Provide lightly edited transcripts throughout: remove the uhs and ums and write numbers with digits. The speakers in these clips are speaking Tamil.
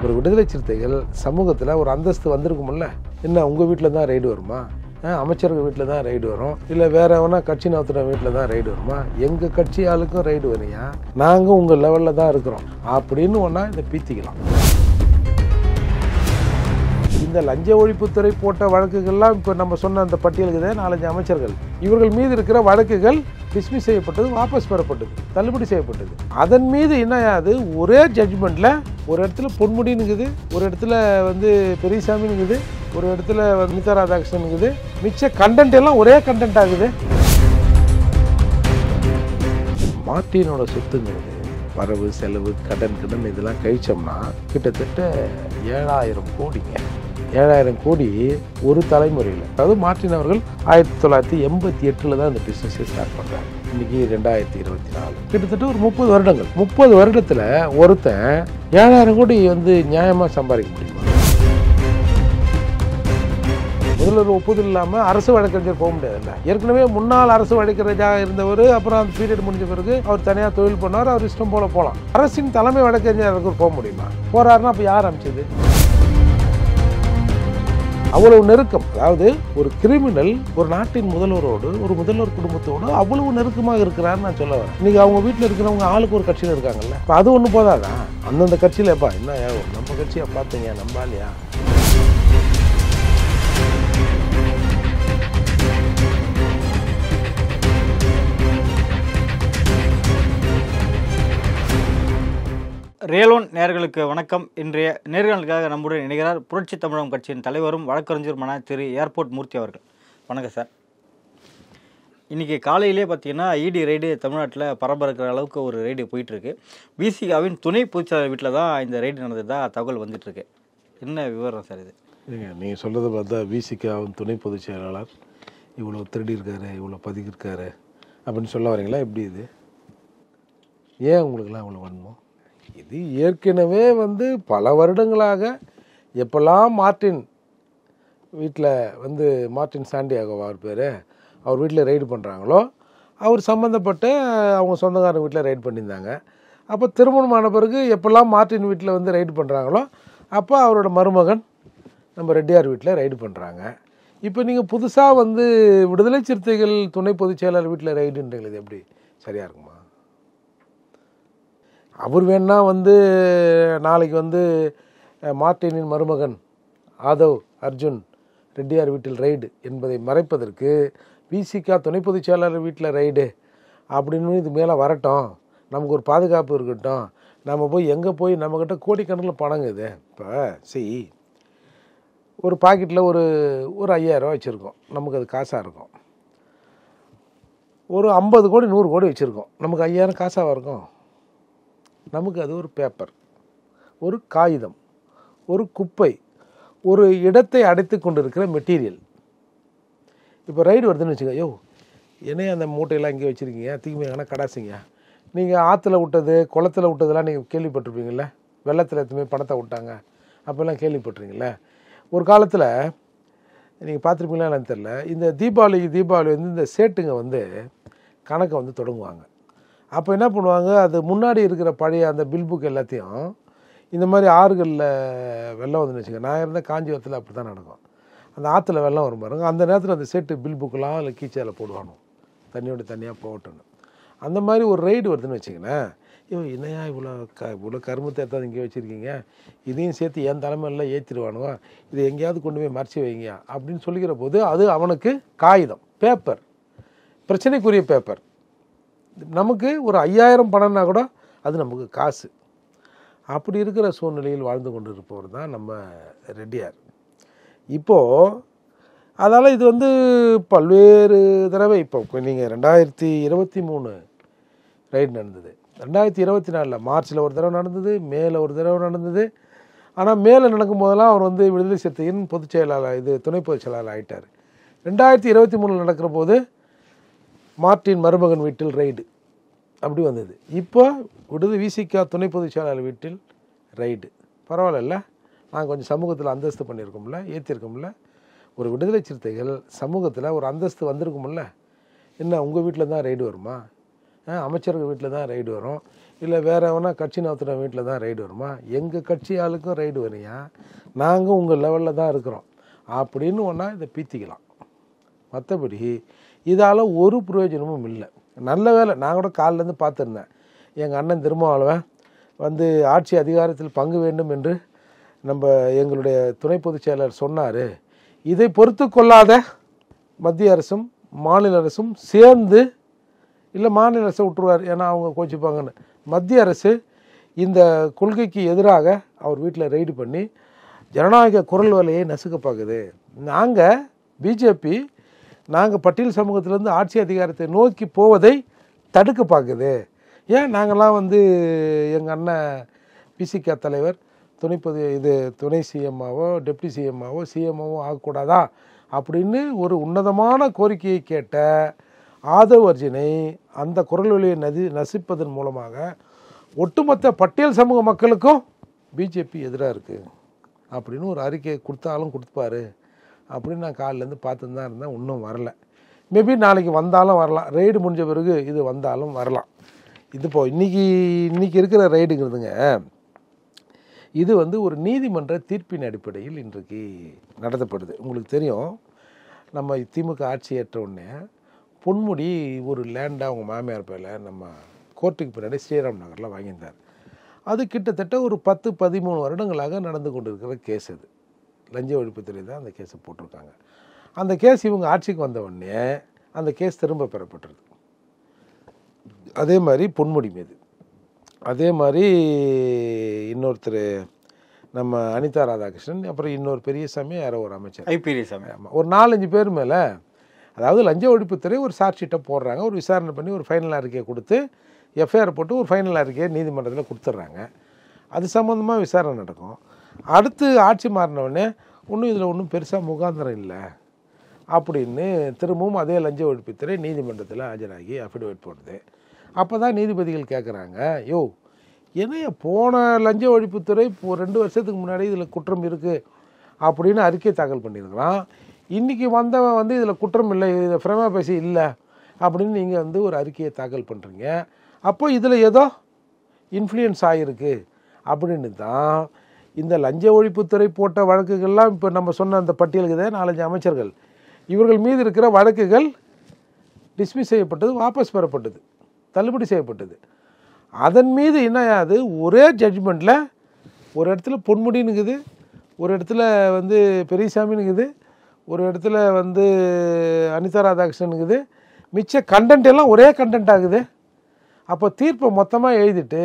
ஒரு விடுதலை சிறுத்தைகள் சமூகத்தில் ஒரு அந்தஸ்து வந்திருக்கும்ல. என்ன உங்கள் வீட்டில் தான் ரைடு வருமா? அமைச்சர்கள் வீட்டில் தான் ரைடு வரும், இல்லை வேற எவனா கட்சி நகர்த்துற வீட்டில் தான் ரைடு வருமா? எங்கள் கட்சி ஆளுக்கும் ரைடு வரையா, நாங்கள் உங்கள் லெவலில் தான் இருக்கிறோம் அப்படின்னு ஒன்றா இதை பீத்திக்கலாம். இந்த லஞ்ச ஒழிப்புத்துறை போட்ட வழக்குகள்லாம் இப்போ நம்ம சொன்ன அந்த பட்டியலுக்கு 4-5 அமைச்சர்கள், இவர்கள் மீது இருக்கிற வழக்குகள் டிஸ்மிஸ் செய்யப்பட்டது, வாபஸ் பெறப்பட்டது, தள்ளுபடி செய்யப்பட்டது. அதன் மீது என்ன ஆகுது, ஒரே ஜட்ஜ்மெண்ட்டில் ஒரு இடத்துல பொன்முடினுக்குது, ஒரு இடத்துல பெரியசாமினுக்குது, ஒரு இடத்துல அனிதா ராதாகிருஷ்ணனுக்குது, மிச்ச கண்டென்ட் எல்லாம் ஒரே கண்டென்ட் ஆகுது. மார்ட்டினோட சொத்துங்கிறது வரவு செலவு கடன் இதெல்லாம் கழிச்சோம்னா கிட்டத்தட்ட 7000 கோடிங்க. 7000 கோடி ஒரு தலைமுறையில். அதாவது மார்ட்டின் அவர்கள் 1988 தான் இந்த பிஸ்னஸை ஸ்டார்ட் பண்ணுறாங்க. இன்னைக்கு 2024, கிட்டத்தட்ட ஒரு 30 வருடங்கள். 30 வருடத்தில் ஒருத்தன் 7000 கோடி நியாயமாக சம்பாதிக்க முடியுமா? முதல்வர் ஒப்புதல் இல்லாமல் அரசு வழக்கறிஞர் போக முடியாதுல்ல. ஏற்கனவே முன்னாள் அரசு வழக்கறிஞராக இருந்தவர், அப்புறம் அந்த பீரியட் முடிஞ்ச பிறகு அவர் தனியாக தொழில் பண்ணார், அவர் இஷ்டம் போல போகலாம். அரசின் தலைமை வழக்கறிஞருக்கு போக முடியுமா? போறாருன்னா அப்போ யார் அமைச்சது? அவ்வளவு நெருக்கம். அதாவது ஒரு கிரிமினல் ஒரு நாட்டின் முதல்வரோடு, ஒரு முதல்வர் குடும்பத்தோடு அவ்வளவு நெருக்கமாக இருக்கிறாருன்னு நான் சொல்ல வரேன். இன்னைக்கு அவங்க வீட்டில் இருக்கிறவங்க ஆளுக்கு ஒரு கட்சியில் இருக்காங்கல்ல, இப்போ அது ஒன்று போதாதான்? அந்தந்த கட்சியில் எப்பா என்ன நம்ம கட்சியை பார்த்தீங்க நம்பாலியா? ரியல் ஒன் நேயர்களுக்கு வணக்கம். இன்றைய நேர்களுக்காக நம்முடன் இணைகிறார் புரட்சி தமிழகம் கட்சியின் தலைவரும் வழக்கறிஞருமான திரு ஏர்போர்ட் மூர்த்தி அவர்கள். வணக்கம் சார். இன்றைக்கி காலையிலே பார்த்தீங்கன்னா இடி ரைடு தமிழ்நாட்டில் பரபரக்கிற அளவுக்கு ஒரு ரைடு போயிட்டுருக்கு. விசிகாவின் துணை பொதுச்செயலாளர் வீட்டில் தான் இந்த ரைடு நடந்ததாக தகவல் வந்துட்டுருக்கு. என்ன விவரம் சார் இது? நீங்கள் சொல்கிறத பார்த்தா விசிகாவின் துணை பொதுச் செயலாளர் இவ்வளோ திருடி இருக்காரு, இவ்வளோ பதுக்கியிருக்காரு அப்படின்னு சொல்ல வரீங்களா? எப்படி இது? ஏன் உங்களுக்குலாம் இவ்வளோ வரணுமோ? இது ஏற்கனவே பல வருடங்களாக எப்பெல்லாம் மார்ட்டின் வீட்டில் மார்ட்டின் சாண்டியாகோவா அவர் பேர், அவர் வீட்டில் ரைடு பண்ணுறாங்களோ, அவர் சம்மந்தப்பட்ட அவங்க சொந்தக்காரங்க வீட்டில் ரைடு பண்ணியிருந்தாங்க. அப்போ திருமணமான பிறகு எப்பெல்லாம் மார்ட்டின் வீட்டில் ரைடு பண்ணுறாங்களோ அப்போ அவரோட மருமகன் நம்ம ரெட்டியார் வீட்டில் ரைடு பண்ணுறாங்க. இப்போ நீங்கள் புதுசாக விடுதலை சிறுத்தைகள் துணை பொதுச் செயலாளர் வீட்டில் ரைடுன்றீங்களே, இது எப்படி சரியாக இருக்குமா? அவர் வேணா நாளைக்கு மார்ட்டினின் மருமகன் ஆதவ் அர்ஜுன் ரெட்டியார் வீட்டில் ரைடு என்பதை மறைப்பதற்கு விசிகா துணை பொதுச் செயலாளர் வீட்டில் ரைடு அப்படின்னு இது மேலே வரட்டும், நமக்கு ஒரு பாதுகாப்பு இருக்கட்டும், நம்ம போய் எங்கே போய் நம்மக்கிட்ட கோடிக்கணக்கில் பணங்குது. இப்போ ஒரு பாக்கெட்டில் ஒரு 5000 வச்சுருக்கோம், நமக்கு அது காசாக இருக்கும். ஒரு 50 கோடி 100 கோடி வச்சுருக்கோம், நமக்கு 5000 காசாக இருக்கும். நமக்கு அது ஒரு பேப்பர், ஒரு காகிதம், ஒரு குப்பை, ஒரு இடத்தை அடைத்து கொண்டு இருக்கிற மெட்டீரியல். இப்போ ரைடு வருதுன்னு வச்சுங்க, யோ என்னைய அந்த மூட்டையெல்லாம் இங்கே வச்சுருக்கீங்க, தீமையான கடாசிங்க. நீங்கள் ஆற்றுல விட்டது குளத்தில் விட்டதெல்லாம் நீங்கள் கேள்விப்பட்டிருப்பீங்கள, வெள்ளத்தில் எத்தனை பணத்தை விட்டாங்க அப்போல்லாம் கேள்விப்பட்டிருக்கீங்கள. ஒரு காலத்தில் நீங்கள் பார்த்துருப்பீங்களா என்னன்னு தெரில, இந்த தீபாவளி இந்த சேட்டுங்க கணக்கை தொடங்குவாங்க. அப்போ என்ன பண்ணுவாங்க, அது முன்னாடி இருக்கிற பழைய அந்த பில் புக் எல்லாத்தையும் இந்த மாதிரி ஆறுகளில் வெள்ளம் வச்சுங்க. நான் இருந்த காஞ்சிபுரத்தில் அப்படி தான் நடக்கும். அந்த ஆற்றுல வெள்ளம் வரும் பாருங்க, அந்த நேரத்தில் அந்த செட்டு பில் புக்கெலாம் அதில் கீச்சையில் போடுவானோ, தண்ணியோட தனியாக போகட்டுன்னு. அந்த மாதிரி ஒரு ரைடு வருதுன்னு வச்சிங்களேன், என்னையா இவ்வளோ கருமத்தை எடுத்தாது இங்கே வச்சுருக்கீங்க, இதையும் சேர்த்து என் தலைமையில் ஏற்றிடுவானுவா, இதை எங்கேயாவது கொண்டு போய் மறைச்சி வைங்க அப்படின்னு சொல்லிக்கிற போது அது அவனுக்கு காகிதம், பேப்பர், பிரச்சனைக்குரிய பேப்பர். நமக்கு ஒரு 5000 பணம்னா கூட அது நமக்கு காசு. அப்படி இருக்கிற சூழ்நிலையில் வாழ்ந்து கொண்டு இருப்பவர் தான் நம்ம ரெட்டியார். இப்போது அதனால் இது பல்வேறு தடவை, இப்போ நீங்கள் 2023 ரைடு நடந்தது, 2024 மார்ச்சில் ஒரு தடவை நடந்தது, மேல ஒரு தடவை நடந்தது. ஆனால் மேலே நடக்கும்போதெல்லாம் அவர் விடுதலை சிறுத்தையின் பொதுச் செயலாளர் துணை பொதுச் செயலாளர் ஆகிட்டார். 2023 நடக்கிற போது மார்ட்டின் மருமகன் வீட்டில் ரைடு அப்படி வந்தது. இப்போ விசிகா துணை பொதுச் செயலாளர் வீட்டில் ரைடு. பரவாயில்ல, நாங்கள் கொஞ்சம் சமூகத்தில் அந்தஸ்து பண்ணியிருக்கோம்ல, ஏற்றிருக்கோம்ல. ஒரு விடுதலை சிறுத்தைகள் சமூகத்தில் ஒரு அந்தஸ்து வந்திருக்கும்ல. என்ன உங்கள் வீட்டில் தான் ரைடு வருமா? அமைச்சர்கள் வீட்டில் தான் ரைடு வரும், இல்லை வேறு எவனா கட்சி நடத்துகிற வீட்டில் தான் ரைடு வருமா? எங்கள் கட்சி ஆளுக்கும் ரைடு வரையா, நாங்கள் உங்கள் லெவலில் தான் இருக்கிறோம் அப்படின்னு ஒன்றா இதை பீத்திக்கலாம். மற்றபடி இதால் ஒரு பிரயோஜனமும் இல்லை. நல்ல வேலை, நான் கூட காலிலேருந்து பார்த்துருந்தேன். எங்கள் அண்ணன் திருமாவளவன் வந்து ஆட்சி அதிகாரத்தில் பங்கு வேண்டும் என்று நம்ம எங்களுடைய துணை பொதுச் செயலர் சொன்னார். இதை பொறுத்து கொள்ளாத மத்திய அரசும் மாநில அரசும் சேர்ந்து, இல்லை மாநில அரசை விட்டுருவார் ஏன்னா அவங்க கோச்சிப்பாங்கன்னு, மத்திய அரசு இந்த கொள்கைக்கு எதிராக அவர் வீட்டில் ரெய்டு பண்ணி ஜனநாயக குரல் வலையை நசுக்க பார்க்குது. நாங்கள் பிஜேபி நாங்கள் பட்டியல் சமூகத்திலேருந்து ஆட்சி அதிகாரத்தை நோக்கி போவதை தடுக்க பார்க்குது. ஏன் நாங்கள்லாம் வந்து எங்கள் அண்ணன் பிசிக தலைவர் துணை சிஎம்மாவோ டெப்டி சிஎம்மாவோ சிஎம்மாவோ ஆகக்கூடாதா அப்படின்னு ஒரு உன்னதமான கோரிக்கையை கேட்ட ஆதவ் அர்ஜுனை அந்த குரல் வழியை நசிப்பதன் மூலமாக ஒட்டுமொத்த பட்டியல் சமூக மக்களுக்கும் பிஜேபி எதிராக இருக்குது அப்படின்னு ஒரு அறிக்கையை கொடுத்தாலும் கொடுப்பாரு அப்படின்னு நான் காலிலேருந்து பார்த்துன்னு தான் இருந்தேன். இன்னும் வரலை. மேபி நாளைக்கு வந்தாலும் வரலாம், ரெய்டு முடிஞ்ச பிறகு இது வந்தாலும் வரலாம். இது இப்போ இன்றைக்கி இருக்கிற ரெய்டுங்கிறதுங்க, இது வந்து ஒரு நீதிமன்ற தீர்ப்பின் அடிப்படையில் இன்றைக்கு நடத்தப்படுது. உங்களுக்கு தெரியும், நம்ம திமுக ஆட்சி ஏற்ற உடனே பொன்முடி ஒரு லேண்டாக அவங்க மாமியார் பேரில் நம்ம கோர்ட்டுக்கு பின்னாடி ஸ்ரீராம் நகரில் வாங்கியிருந்தார். அது கிட்டத்தட்ட ஒரு 10-13 வருடங்களாக நடந்து கொண்டு இருக்கிற கேஸ். அது லஞ்ச ஒழிப்புத்துறை தான் அந்த கேஸை போட்டிருக்காங்க. அந்த கேஸ் இவங்க ஆட்சிக்கு வந்த உடனே அந்த கேஸ் திரும்ப பெறப்பட்டது. அதே மாதிரி பொன்முடி மீது, அதே மாதிரி இன்னொருத்தர் நம்ம அனிதா ராதாகிருஷ்ணன், அப்புறம் இன்னொரு பெரியசாமி, யாரோ ஒரு அமைச்சர் பெரியசாமி, ஆமாம், ஒரு 4-5 பேர் மேலே, அதாவது லஞ்ச ஒழிப்புத்துறை ஒரு சார்ஜ் ஷீட்டை போடுறாங்க, ஒரு விசாரணை பண்ணி ஒரு ஃபைனல் அறிக்கையை கொடுத்து எஃப்ஐஆர் போட்டு ஒரு ஃபைனல் அறிக்கையை நீதிமன்றத்தில் கொடுத்துட்றாங்க. அது சம்மந்தமாக விசாரணை நடக்கும். அடுத்து ஆட்சி மாறினவுடனே இதில் ஒன்றும் பெருசாக முகாந்திரம் இல்லை அப்படின்னு திரும்பவும் அதே லஞ்ச ஒழிப்புத்துறை நீதிமன்றத்தில் ஆஜராகி அஃபிடவிட் போடுது. அப்போ தான் நீதிபதிகள் கேட்குறாங்க, என்னைய போன லஞ்ச ஒழிப்புத்துறை 2 வருஷத்துக்கு முன்னாடி இதில் குற்றம் இருக்குது அப்படின்னு அறிக்கை தாக்கல் பண்ணியிருக்கிறான். இன்றைக்கி வந்தவன் வந்து இதில் குற்றம் இல்லை, இதை ஃப்ரேமா பேசி இல்லை அப்படின்னு நீங்கள் வந்து ஒரு அறிக்கையை தாக்கல் பண்ணுறீங்க. அப்போ இதில் ஏதோ இன்ஃப்ளூயன்ஸ் ஆகிருக்கு அப்படின்னு தான் இந்த லஞ்ச ஒழிப்புத்துறை போட்ட வழக்குகள்லாம் இப்போ நம்ம சொன்ன அந்த பட்டியலுக்கு 4-5 அமைச்சர்கள், இவர்கள் மீது இருக்கிற வழக்குகள் டிஸ்மிஸ் செய்யப்பட்டது, வாபஸ் பெறப்பட்டது, தள்ளுபடி செய்யப்பட்டது. அதன் மீது என்ன ஆகுது, ஒரே ஜட்ஜ்மெண்ட்டில் ஒரு இடத்துல பொன்முடினுக்குது, ஒரு இடத்துல வந்து பெரியசாமினுக்குது, ஒரு இடத்துல வந்து அனிதா ராதாகிருஷ்ணனுக்குது, மிச்ச கண்டென்ட் எல்லாம் ஒரே கண்டென்ட் ஆகுது. அப்போ தீர்ப்பை மொத்தமாக எழுதிட்டு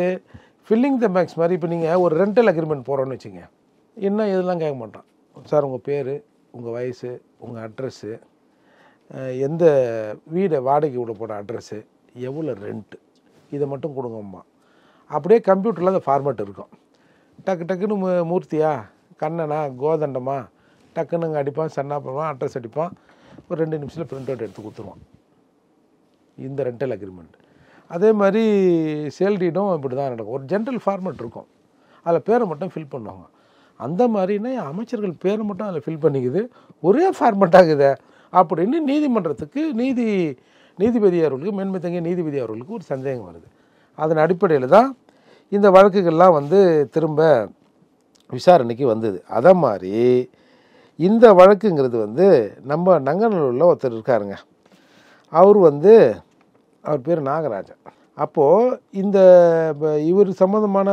ஃபில்லிங் த பேங்க்ஸ் மாதிரி, இப்போ நீங்கள் ஒரு ரெண்டல் அக்ரிமெண்ட் போகிறோன்னு வச்சுங்க, இன்னும் இதெல்லாம் கேட்க மாட்டான். சார் உங்கள் பேர், உங்கள் வயசு, உங்கள் அட்ரஸ்ஸு, எந்த வீடை வாடகை விட போகிற அட்ரஸ்ஸு, எவ்வளோ ரெண்ட்டு, இதை மட்டும் கொடுங்கம்மா. அப்படியே கம்ப்யூட்டரில் அந்த ஃபார்மேட் இருக்கும். டக்குன்னு மூர்த்தியா, கண்ணனா, கோதண்டமா, டக்குன்னு அங்கே அடிப்பான், சன்னாப்பான், அட்ரஸ் அடிப்பான், ஒரு 2 நிமிஷத்தில் பிரிண்ட் அவுட் எடுத்து கொடுத்துருவான். இந்த ரெண்டல் அக்ரிமெண்ட். அதே மாதிரி சேல் டீடும் இப்படி தான் நடக்கும். ஒரு ஜென்ரல் ஃபார்மேட் இருக்கும், அதில் பேரை மட்டும் ஃபில் பண்ணுவாங்க. அந்த மாதிரினா அமைச்சர்கள் பேரை மட்டும் அதில் ஃபில் பண்ணிக்குது, ஒரே ஃபார்மேட் ஆகுது அப்படின்னு நீதிமன்றத்துக்கு நீதிபதி அவர்களுக்கு, மேன்மை தங்கிய நீதிபதி அவர்களுக்கு ஒரு சந்தேகம் வருது. அதன் அடிப்படையில் தான் இந்த வழக்குகள்லாம் வந்து திரும்ப விசாரணைக்கு வந்தது. அதை மாதிரி இந்த வழக்குங்கிறது வந்து நம்ம நங்கநல்லூரில் ஒருத்தர் இருக்காருங்க, அவர் பேர் நாகராஜன். அப்போது இவர் சம்மந்தமான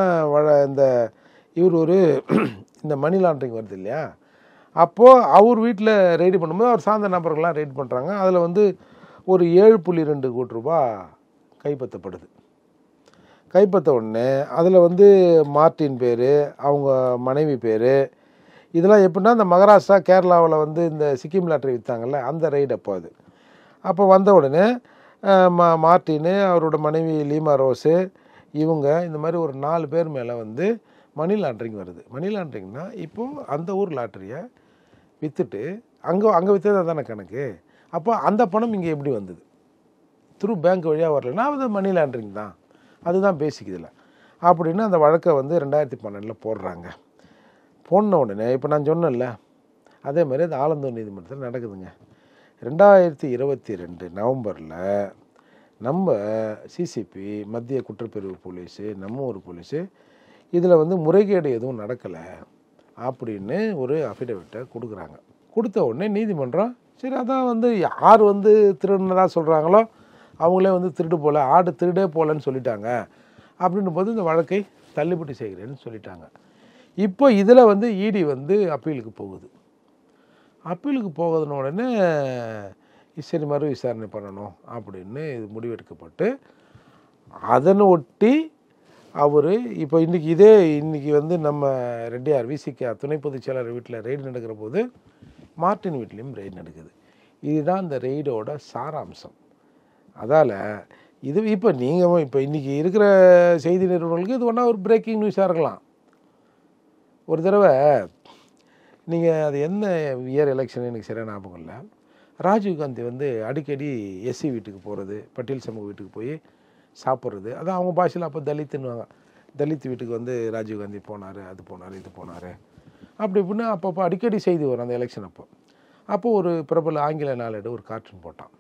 இவர் இந்த மணி லாண்ட்ரிங் வருது இல்லையா, அப்போது அவர் வீட்டில் ரெய்டு பண்ணும்போது அவர் சார்ந்த நபர்கள்லாம் ரெய்டு பண்ணுறாங்க. அதில் வந்து ஒரு 7.2 கோடி ரூபாய் கைப்பற்றப்படுது. கைப்பற்ற உடனே அதில் வந்து மார்ட்டின் பேர், அவங்க மனைவி பேர், இதெல்லாம் எப்படின்னா இந்த மகாராஷ்டிரா கேரளாவில் வந்து இந்த சிக்கிம் லாட்ரி விற்றாங்கல்ல, அந்த ரெய்டு அப்போ வந்த உடனே மார்ட்டினு, அவரோட மனைவி லீமா ரோஸு, இவங்க இந்த மாதிரி ஒரு 4 பேர் மேலே வந்து மணி லாண்ட்ரிங் வருது. மணி லாண்ட்ரிங்னா இப்போது அந்த ஊர் லாட்ரியை விற்றுட்டு அங்கே விற்றதா தானே கணக்கு. அப்போ அந்த பணம் இங்கே எப்படி வந்தது, த்ரூ பேங்க் வழியாக வரலன்னா அது மணி லாண்ட்ரிங் தான், அதுதான் பேசிக் இதில் அப்படின்னு அந்த வழக்கை வந்து 2012 போடுறாங்க. போன உடனே இப்போ நான் சொன்னேன்ல, அதே மாதிரி அது ஆலந்தூர் நீதிமன்றத்தில் நடக்குதுங்க. 2022 நவம்பரில் நம்ம சிசிபி, மத்திய குற்றப்பிரிவு போலீஸு, நம்ம ஒரு போலீஸு இதில் வந்து முறைகேடு எதுவும் நடக்கலை அப்படின்னு ஒரு அஃபிடவிட்டை கொடுக்குறாங்க. கொடுத்த உடனே நீதிமன்றம் சரி அதான் வந்து யார் வந்து திருடுனதாக சொல்கிறாங்களோ அவங்களே வந்து திருடு போகல, ஆடு திருடே போகலன்னு சொல்லிட்டாங்க. அப்படின்னும் போது இந்த வழக்கை தள்ளுபடி செய்கிறேன்னு சொல்லிட்டாங்க. இப்போ இதில் வந்து இடி வந்து அப்பீலுக்கு போகுது. அப்பீலுக்கு போகுதுன உடனே சரி மறு விசாரணை பண்ணணும் அப்படின்னு இது முடிவெடுக்கப்பட்டு அதனை ஒட்டி அவர் இப்போ இன்றைக்கி வந்து நம்ம ரெட்டியார் விசிகா துணை பொதுச் செயலாளர் வீட்டில் ரெய்டு நடக்கிற போது மார்ட்டின் வீட்லேயும் ரெய்டு நடக்குது. இதுதான் இந்த ரெய்டோட சாராம்சம். அதால் இது இப்போ இன்றைக்கி இருக்கிற செய்தி நிறுவனங்களுக்கு இது ஒன்றா ஒரு பிரேக்கிங் நியூஸாக இருக்கலாம். ஒரு தடவை நீங்கள் அது என்ன இயர் எலெக்ஷன் எனக்கு சரியான ஞாபகம் இல்லை, ராஜீவ்காந்தி வந்து அடிக்கடி எஸ்சி வீட்டுக்கு போகிறது, பட்டியல் சமூக வீட்டுக்கு போய் சாப்பிட்றது, அதான் அவங்க பாஷையில் அப்போ தலித்துன்னுவாங்க. தலித் வீட்டுக்கு வந்து ராஜீவ்காந்தி போனார், அது போனார், இது போனார் அப்படி இப்படின்னு அப்பப்போ அடிக்கடி செய்தி வரும் அந்த எலெக்ஷன் அப்போ ஒரு பிரபல ஆங்கில நாளேடு ஒரு கார்ட்டூன் போட்டான்.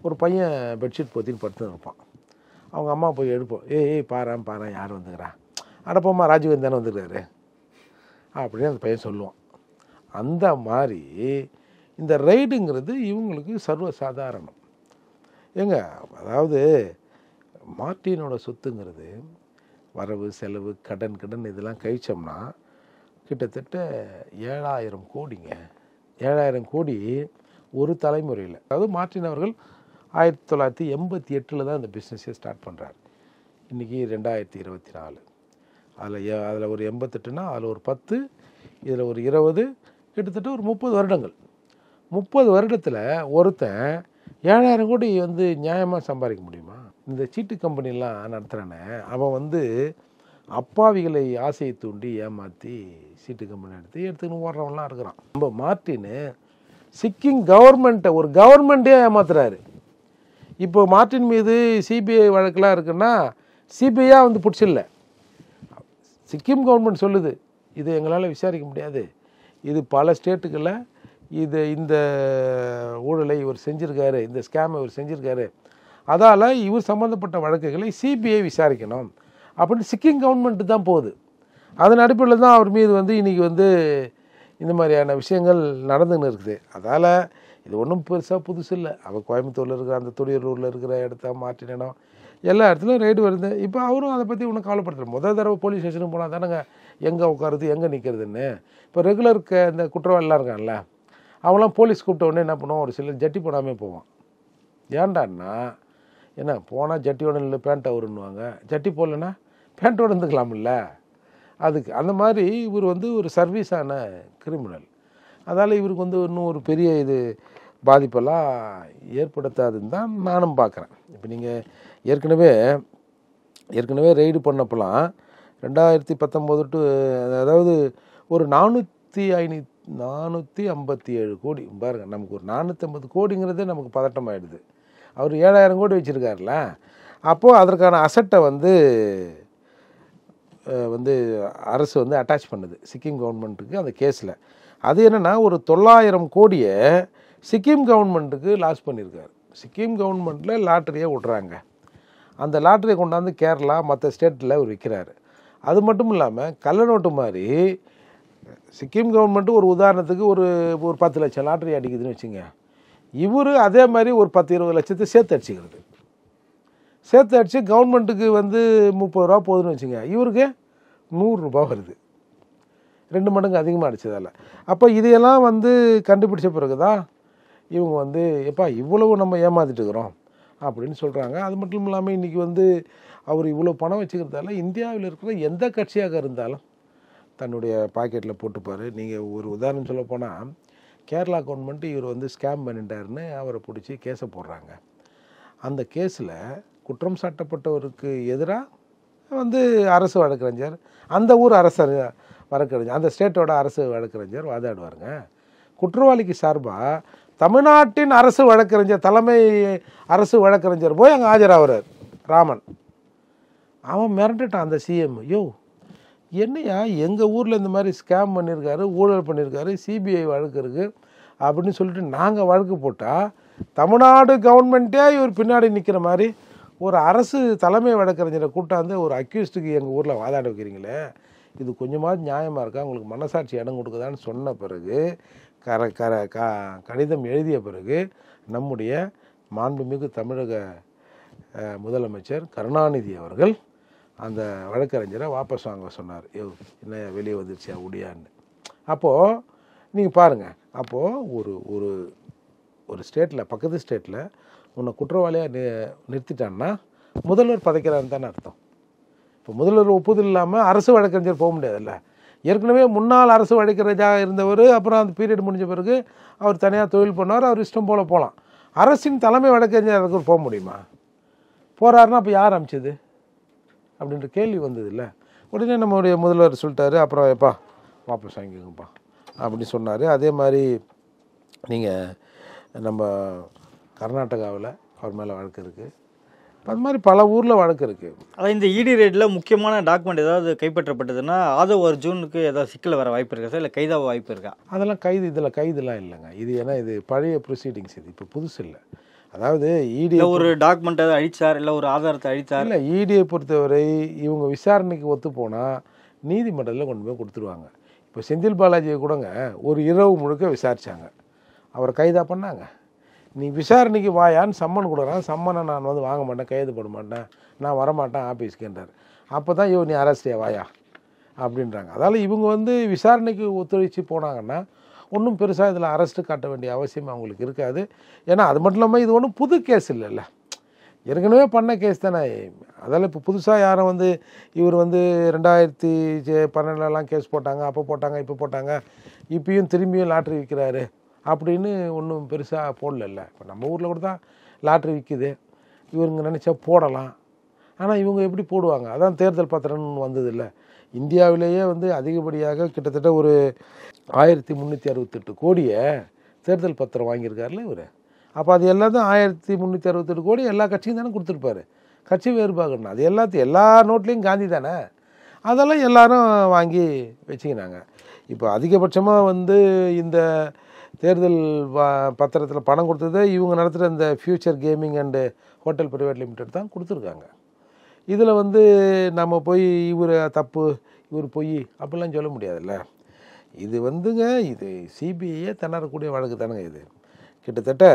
ஒரு பையன் பெட்ஷீட் போத்தின்னு படுத்துன்னு இருப்பான். அவங்க அம்மா போய் எழுப்போம், ஏய் பாரேன் யார் வந்துக்கிறான், அடப்போம்மா ராஜீவ்காந்தி தானே வந்துக்கிறாரு அப்படின்னு அந்த பையன் சொல்லுவான். அந்த மாதிரி இந்த ரைடுங்கிறது இவங்களுக்கு சர்வசாதாரணம். அதாவது மார்ட்டினோட சொத்துங்கிறது வரவு செலவு கடன் இதெல்லாம் கழிச்சோம்னா கிட்டத்தட்ட 7000 கோடிங்க. 7000 கோடி ஒரு தலைமுறையில். அதாவது மார்ட்டின் அவர்கள் 1988 தான் இந்த பிஸ்னஸே ஸ்டார்ட் பண்ணுறார். இன்றைக்கி 2024. அதில் ஒரு 88னா அதில் ஒரு 10, இதில் ஒரு 20, கிட்டத்தட்ட ஒரு 30 வருடங்கள். 30 வருடத்தில் ஒருத்தன் 7000 கோடி வந்து நியாயமாக சம்பாதிக்க முடியுமா? இந்த சீட்டு கம்பெனிலாம் நடத்துகிறானே அவன் வந்து அப்பாவிகளை ஆசையை தூண்டி ஏமாற்றி சீட்டு கம்பெனி எடுத்துக்கின்னு ஓடுறவன்லாம் இருக்கிறான். நம்ம மார்ட்டின் சிக்கிம் கவர்மெண்ட்டை ஒரு கவர்மெண்ட்டே ஏமாத்துறாரு. இப்போ மார்ட்டின் மீது சிபிஐ வழக்கெலாம் இருக்குன்னா சிபிஐயாக வந்து பிடிச்சிடல, சிக்கிம் கவர்மெண்ட் சொல்லுது இது எங்களால் விசாரிக்க முடியாது, இது பல ஸ்டேட்டுகளில் இந்த ஊழலை இவர் செஞ்சுருக்காரு, இந்த ஸ்கேமை இவர் செஞ்சுருக்காரு, அதால் இவர் சம்மந்தப்பட்ட வழக்குகளை சிபிஐ விசாரிக்கணும் அப்படின்னு சிக்கிம் கவர்மெண்ட்டு தான் போகுது. அதன் அடிப்படையில் தான் அவர் மீது வந்து இன்றைக்கி வந்து இந்த மாதிரியான விஷயங்கள் நடந்துன்னு இருக்குது. அதால் இது ஒன்றும் பெருசாக புதுசு இல்லை. அவர் கோயம்புத்தூரில் இருக்கிற அந்த துடியூரில் இருக்கிற இடத்த மார்ட்டின் இடம் எல்லா இடத்துலையும் ரைடு வருது. இப்போ அவரும் அதை பற்றி ஒன்றும் கவலைப்படுத்துறாரு. முதல் தடவை போலீஸ் ஸ்டேஷனுக்கு போனால் தானேங்க எங்கே உட்காருது எங்கே நிற்கிறதுன்னு. இப்போ ரெகுலர் இந்த குற்றவாளிலாம் இருக்கான்ல அவங்களாம் போலீஸ் கூப்பிட்ட உடனே என்ன பண்ணுவோம், ஒரு சிலர் ஜட்டி போடாமே போவான். ஏன்டான்னா என்ன போனால் ஜட்டியோட இல்லை பேண்ட்டை வருன்னுவாங்க, ஜட்டி போடலன்னா பேண்ட்டோடு இருந்துக்கலாமில்ல. அதுக்கு அந்த மாதிரி இவர் வந்து ஒரு சர்வீஸான கிரிமினல். அதால் இவருக்கு வந்து இன்னும் ஒரு பெரிய இது பாதிப்பெல்லாம் ஏற்படுத்தாதுன்னு தான் நானும் பார்க்குறேன். இப்போ நீங்கள் ஏற்கனவே ரெய்டு பண்ணப்போலாம் 2019 டு அதாவது ஒரு 457 கோடி பாருங்கள். நமக்கு ஒரு 450 கோடிங்கிறதே நமக்கு பதட்டமாயிடுது. அவர் 7000 கோடி வச்சுருக்காருல, அப்போது அதற்கான அசட்டை வந்து அரசு வந்து அட்டாச் பண்ணுது சிக்கிம் கவர்மெண்ட்டுக்கு அந்த கேஸில். அது என்னென்னா ஒரு 900 கோடியை சிக்கிம் கவர்மெண்ட்டுக்கு லாஸ் பண்ணியிருக்காரு. சிக்கிம் கவர்மெண்ட்டில் லாட்டரியை விட்றாங்க, அந்த லாட்டரியை கொண்டாந்து கேரளா மற்ற ஸ்டேட்டில் அவர் விற்கிறாரு. அது மட்டும் இல்லாமல் கள்ள நோட்டு மாதிரி சிக்கிம் கவர்மெண்ட்டு ஒரு உதாரணத்துக்கு ஒரு 10 லட்சம் லாட்டரி அடிக்குதுன்னு வச்சுங்க, இவர் அதே மாதிரி ஒரு 10-20 லட்சத்தை சேர்த்து அடிச்சுக்கிறது. சேர்த்து அடித்து கவர்மெண்ட்டுக்கு வந்து 30 ரூபா போகுதுன்னு வச்சுங்க, இவருக்கு 100 ரூபா வருது, 2 மடங்கு அதிகமாக அடித்ததால். அப்போ இதையெல்லாம் வந்து கண்டுபிடிச்ச பிறகு தான் இவங்க வந்து எப்பா இவ்வளவு நம்ம ஏமாற்றிட்டு இருக்கிறோம் அப்படின்னு சொல்கிறாங்க. அது மட்டும் இல்லாமல் இன்றைக்கி வந்து அவர் இவ்வளோ பணம் வச்சுக்கிறதால இந்தியாவில் இருக்கிற எந்த கட்சியாக இருந்தாலும் தன்னுடைய பாக்கெட்டில் போட்டுப்பார். நீங்கள் ஒரு உதாரணம் சொல்ல போனால் கேரளா கவர்மெண்ட்டு இவர் வந்து ஸ்கேம் பண்ணிட்டாருன்னு அவரை பிடிச்சி கேஸை போடுறாங்க. அந்த கேஸில் குற்றம் சாட்டப்பட்டவருக்கு எதிராக வந்து அரசு வழக்கறிஞர், அந்த ஊர் அரசு வழக்கறிஞர், அந்த ஸ்டேட்டோட அரசு வழக்கறிஞர் வாதாடுவாருங்க. குற்றவாளிக்கு சார்பாக தமிழ்நாட்டின் அரசு வழக்கறிஞர், தலைமை அரசு வழக்கறிஞர் போய் அங்கே ஆஜராகிறார் ராமன். அவன் மிரண்டுட்டான் அந்த சிஎம், யோ என்னையா எங்கள் ஊரில் இந்த மாதிரி ஸ்கேம் பண்ணியிருக்காரு, ஊழல் பண்ணியிருக்காரு, சிபிஐ வழக்கு இருக்குது அப்படின்னு சொல்லிட்டு நாங்கள் வழக்கு போட்டால் தமிழ்நாடு கவர்மெண்ட்டே இவர் பின்னாடி நிற்கிற மாதிரி ஒரு அரசு தலைமை வழக்கறிஞரை கூட்டாந்து ஒரு அக்யூஸ்டுக்கு எங்கள் ஊரில் வாதாட வைக்கிறீங்களே, இது கொஞ்சமாவது நியாயமாக இருக்கா, உங்களுக்கு மனசாட்சி இடம் கொடுக்குதான்னு சொன்ன பிறகு கடிதம் எழுதிய பிறகு நம்முடைய மாண்புமிகு தமிழக முதலமைச்சர் கருணாநிதி அவர்கள் அந்த வழக்கறிஞரை வாபஸ் வாங்க சொன்னார். என்ன வெளியே வந்துருச்சியா உடியான்னு. அப்போது நீங்கள் பாருங்கள், அப்போது ஒரு ஒரு ஒரு ஸ்டேட்டில், பக்கத்து ஸ்டேட்டில் உன்னை குற்றவாளியாக நிறுத்திட்டான்னா முதல்வர் பதைக்கிறான்னு தானே அர்த்தம். இப்போ முதல்வர் ஒப்புதல் இல்லாமல் அரசு வழக்கறிஞர் போக முடியாதுல்ல. ஏற்கனவே முன்னாள் அரசு வழக்கறிஞராக இருந்தவர் அப்புறம் அந்த பீரியட் முடிஞ்ச பிறகு அவர் தனியாக தொழில் பண்ணார், அவர் இஷ்டம் போல் போகலாம். அரசின் தலைமை வழக்கறிஞருக்கு போக முடியுமா? போகிறாருன்னா அப்போ யார் அமைச்சது அப்படின்ற கேள்வி வந்தது இல்லை. உடனே நம்மளுடைய முதல்வர் சொல்லிட்டாரு, அப்புறம் எப்பா வாபஸ் வாங்கிக்கோங்கப்பா அப்படின்னு சொன்னார். அதே மாதிரி நீங்கள் நம்ம கர்நாடகாவில் அவர் மேலே வழக்கு இருக்குது, அது மாதிரி பல ஊரில் வழக்கு இருக்குது. அதான் இந்த இடி ரெய்டில் முக்கியமான டாக்குமெண்ட் ஏதாவது கைப்பற்றப்பட்டதுன்னா ஆதவ் அர்ஜுனுக்கு ஏதாவது சிக்கல் வர வாய்ப்பு இருக்கா சார், இல்லை கைதாக வாய்ப்பு இருக்கா? அதெல்லாம் இதில் கைதுலாம் இல்லைங்க. இது ஏன்னா இது பழைய ப்ரொசீடிங்ஸ், இது இப்போ புதுசு இல்லை. அதாவது இடி ஒரு டாக்குமெண்ட் ஏதாவது அழிச்சார், இல்லை ஒரு ஆதாரத்தை அழித்தார். இல்லை, இடியை பொறுத்தவரை இவங்க விசாரணைக்கு ஒத்து போனால் நீதிமன்றத்தில் கொண்டு போய் கொடுத்துருவாங்க. இப்போ செந்தில் பாலாஜியை கூடங்க ஒரு இரவு முழுக்க விசாரித்தாங்க, அவரை கைதாக பண்ணாங்க. நீ விசாரணைக்கு வாயான்னு சம்மன் கொடுக்குறான், சம்மனை நான் வந்து வாங்க மாட்டேன், கைது பண்ண மாட்டேன், நான் வரமாட்டேன் ஆஃபீஸ்க்குன்றார். அப்போ தான் நீ அரெஸ்டியா வாயா அப்படின்றாங்க. அதால் இவங்க வந்து விசாரணைக்கு ஒத்துழைச்சி போனாங்கன்னா ஒன்றும் பெருசாக இதில் அரெஸ்ட்டு காட்ட வேண்டிய அவசியம் அவங்களுக்கு இருக்காது. ஏன்னா அது மட்டும் இல்லாமல் இது ஒன்றும் புது கேஸ் இல்லைல்ல, ஏற்கனவே பண்ண கேஸ் தானே. அதால் இப்போ புதுசாக யாரும் வந்து இவர் வந்து 2012 கேஸ் போட்டாங்க, அப்போ போட்டாங்க, இப்போ போட்டாங்க, இப்பயும் திரும்பியும் லாட்ரி விற்கிறாரு அப்படின்னு ஒன்றும் பெருசாக போடல. இப்போ நம்ம ஊரில் கூட தான் லாட்ரி விற்கிது, இவருங்க நினச்சா போடலாம். ஆனால் இவங்க எப்படி போடுவாங்க? அதான் தேர்தல் பத்திரம்னு வந்தது இல்லை. இந்தியாவிலேயே வந்து அதிகப்படியாக கிட்டத்தட்ட ஒரு 1368 கோடியை தேர்தல் பத்திரம் வாங்கியிருக்காருல இவர். அப்போ அது எல்லாத்தையும் 1368 கோடி எல்லா கட்சியும் தானே கொடுத்துருப்பாரு. கட்சி வேறுபாடுனா அது எல்லா நோட்லேயும் காந்தி தானே, அதெல்லாம் எல்லாரும் வாங்கி வச்சுக்கினாங்க. இப்போ அதிகபட்சமாக வந்து இந்த தேர்தல் பத்திரத்தில் பணம் கொடுத்ததை இவங்க நடத்துகிற இந்த future gaming and hotel private limited தான் கொடுத்துருக்காங்க. இதில் வந்து நம்ம போய் இவர் தப்பு இவர் பொய் அப்படிலாம் சொல்ல முடியாதுல்ல. இது வந்துங்க இது சிபிஐயே திணறக்கூடிய வழக்கு தானுங்க. இது கிட்டத்தட்ட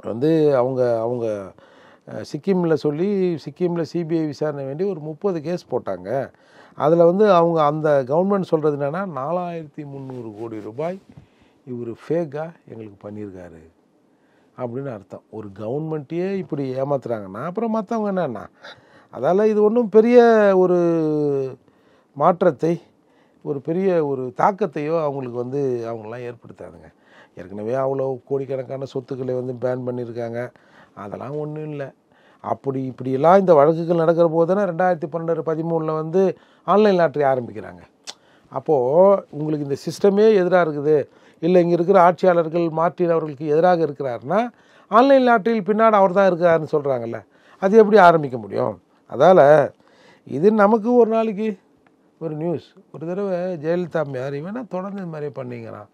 வந்து அவங்க சிக்கிமில் சிபிஐ விசாரணை வேண்டி ஒரு 30 கேஸ் போட்டாங்க. அதில் வந்து அவங்க அந்த கவர்மெண்ட் சொல்கிறது என்னென்னா 4300 கோடி ரூபாய் இவர் ஃபேக்காக எங்களுக்கு பண்ணியிருக்காரு அப்படின்னு அர்த்தம். ஒரு கவர்மெண்ட்டையே இப்படி ஏமாத்துறாங்கன்னா அப்புறம் மற்றவங்க என்னென்னா, அதால் இது ஒன்றும் பெரிய ஒரு மாற்றத்தை, ஒரு பெரிய ஒரு தாக்கத்தையோ அவங்களுக்கு வந்து அவங்களாம் ஏற்படுத்தாதுங்க. ஏற்கனவே அவ்வளோ கோடிக்கணக்கான சொத்துக்களை வந்து பேன் பண்ணியிருக்காங்க, அதெல்லாம் ஒன்றும் இல்லை. இப்படியெல்லாம் இந்த வழக்குகள் நடக்கிற போது தானே 2012-13 வந்து ஆன்லைன் லாட்ரி ஆரம்பிக்கிறாங்க. அப்போது உங்களுக்கு இந்த சிஸ்டமே எதிராக இருக்குது, இல்லை இங்கே இருக்கிற ஆட்சியாளர்கள் மார்ட்டின் அவர்களுக்கு எதிராக இருக்கிறாருன்னா ஆன்லைன் லாட்ரியில் பின்னாடி அவர் தான் இருக்கிறாருன்னு சொல்கிறாங்கல்ல, அது எப்படி ஆரம்பிக்க முடியும்? அதால் இது நமக்கு ஒரு நாளைக்கு ஒரு நியூஸ். ஒரு தடவை ஜெயலலிதா அம்மையார் இவனா தொடர்ந்து இந்த மாதிரி பண்ணிங்கிறான்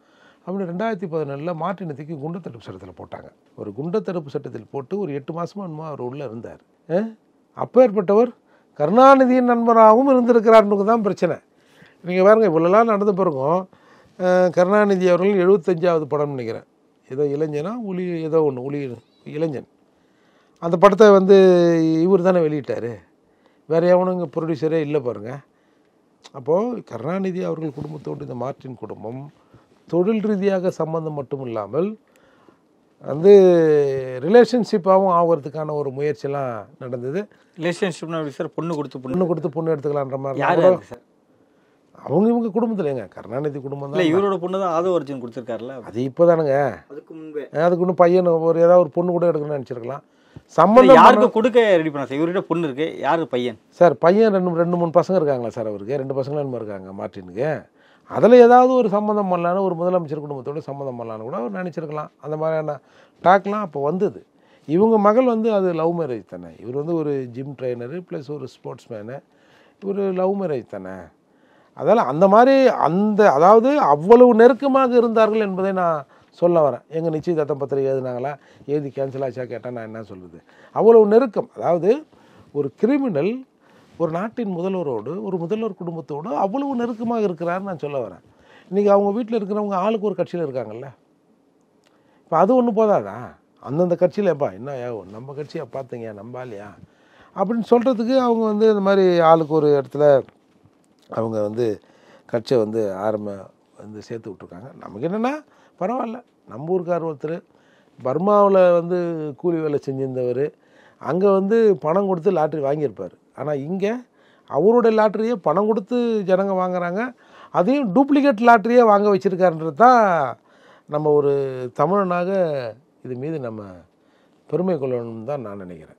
அப்படின்னு 2017 மார்ட்டினை தூக்கி குண்டர் தடுப்பு சட்டத்தில் போட்டாங்க. ஒரு குண்டர் தடுப்பு சட்டத்தில் போட்டு ஒரு 8 மாதமாக என்னமோ அவர் உள்ளே இருந்தார். அப்பேற்பட்டவர் கருணாநிதியின் நண்பராகவும் இருந்திருக்கிறார்னுக்கு தான் பிரச்சனை. நீங்கள் பாருங்க, இவ்வளோலாம் நடந்த பிறகும் கருணாநிதி அவர்கள் 75வது படம்னு நினைக்கிறேன், ஏதோ இளைஞனா ஏதோ ஒன்று இளைஞன், அந்த படத்தை வந்து இவர் தானே வெளியிட்டார், வேறு எவனும் இங்கே ப்ரொடியூசரே இல்லை பாருங்கள். அப்போது கருணாநிதி அவர்கள் குடும்பத்தோடு இந்த மார்ட்டின் குடும்பம் தொழில் ரீதியாக சம்பந்தம் மட்டும் இல்லாமல் வந்து ரிலேஷன்ஷிப்பாகவும் ஆகிறதுக்கான ஒரு முயற்சியெல்லாம் நடந்தது. ரிலேஷன்ஷிப்னா சார் பொண்ணு கொடுத்து பொண்ணு எடுத்துக்கலான்ற மாதிரி சார் இவங்க குடும்பத்தில் எங்க கருணாநிதி குடும்பம் தான். இவரோட பொண்ணு தான் ஆதவ் அர்ஜுன் கொடுத்துருக்காருல்ல, அது இப்போ தானுங்க. அதுக்கு இன்னும் பையன் ஏதாவது ஒரு பொண்ணு கூட எடுக்கணும்னு நினச்சிருக்கலாம். சம்பந்தம் யாருக்கு கொடுக்க ரெடி பண்ண சார்? இவர்கிட்ட பொண்ணு இருக்கு, யாரு பையன் சார்? பையன் 2-3 பசங்க இருக்காங்களா சார்? அவருக்கு 2 பசங்களும் என்ன இருக்காங்க மார்ட்டினுக்கு. அதில் ஏதாவது ஒரு சம்மந்தம் பண்ணலான்னு, ஒரு முதலமைச்சர் குடும்பத்தோடு சம்மந்தம் பண்ணலான்னு கூட அவர் நினச்சிருக்கலாம். அந்த மாதிரியான டாக்லாம் அப்போ வந்தது. இவங்க மகள் வந்து அது லவ் மேரேஜ் தானே. இவர் வந்து ஒரு ஜிம் ட்ரைனரு ப்ளஸ் ஒரு ஸ்போர்ட்ஸ் மேனு, இவர் லவ் மேரேஜ் தானே. அதால் அந்த மாதிரி அதாவது அவ்வளவு நெருக்கமாக இருந்தார்கள் என்பதை நான் சொல்ல வரேன். எங்கள் நிச்சயதார்த்தம் பத்திரிகை எழுதினாங்களா, எழுதி கேன்சல் ஆச்சா கேட்டால் நான் என்ன சொல்கிறது? அவ்வளோ நெருக்கம். அதாவது ஒரு கிரிமினல் ஒரு நாட்டின் முதல்வரோடு, ஒரு முதல்வர் குடும்பத்தோடு அவ்வளவு நெருக்கமாக இருக்கிறாருன்னு நான் சொல்ல வரேன். இன்றைக்கி அவங்க வீட்டில் இருக்கிறவங்க ஆளுக்கு ஒரு கட்சியில் இருக்காங்கல்ல. இப்போ அது ஒன்று போதாதா? அந்தந்த கட்சியில் எப்பா என்ன நம்ம கட்சியை பார்த்தீங்க நம்பாலையா அப்படின்னு சொல்கிறதுக்கு அவங்க வந்து இந்த மாதிரி ஆளுக்கு ஒரு இடத்துல அவங்க வந்து கட்சியை வந்து வந்து சேர்த்து விட்ருக்காங்க. நமக்கு என்னென்னா பரவாயில்ல, நம்ம ஊருக்கார் ஒருத்தர் பர்மாவில் வந்து கூலி வேலை செஞ்சிருந்தவர் அங்கே வந்து பணம் கொடுத்து லாட்ரி வாங்கியிருப்பார். ஆனால் இங்கே அவருடைய லாட்ரியே பணம் கொடுத்து ஜனங்க வாங்குறாங்க, அதையும் டூப்ளிகேட் லாட்ரியே வாங்க வச்சுருக்காருன்றது தான் நம்ம ஒரு தமிழனாக இது மீது நம்ம பெருமை கொள்ளணும்னு தான் நான் நினைக்கிறேன்.